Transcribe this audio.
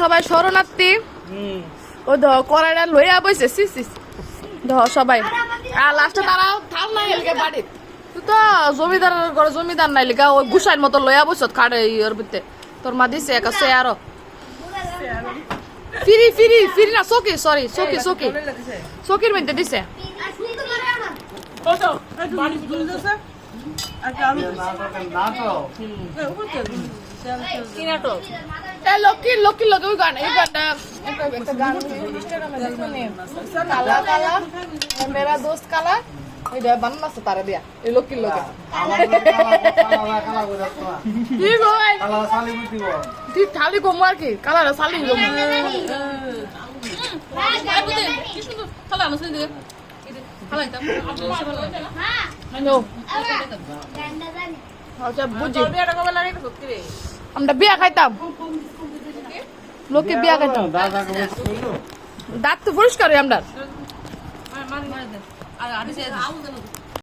সবাই শরণার্থী ও ধর কড়াইটা লইয়া বইছে ধর সবাই আর লাস্টে তারা থাল নাই এলিকে বাড়ি তুই তো জমিদার নাই লিখা ওই গুসাইর মতো লইয়া বইছ খাড়ে ওর ভিতরে তোর মা দিছে এক আছে আরো ফিরি না চকির মধ্যে দিছে লক্ষ্মীর লগে ওই গান এই গানটা একটা গান কালা কালা মেরা দোস্ত কালা ওইটা বানানো আছে তারা দিয়া এই লক্ষ্মীর লগে ঠিক খালি কমু আর কি কালার সালি কমু আমরা বিয়া খাইতাম লোকে বিয়া খাইতাম দাঁত তো পরিষ্কার আমরা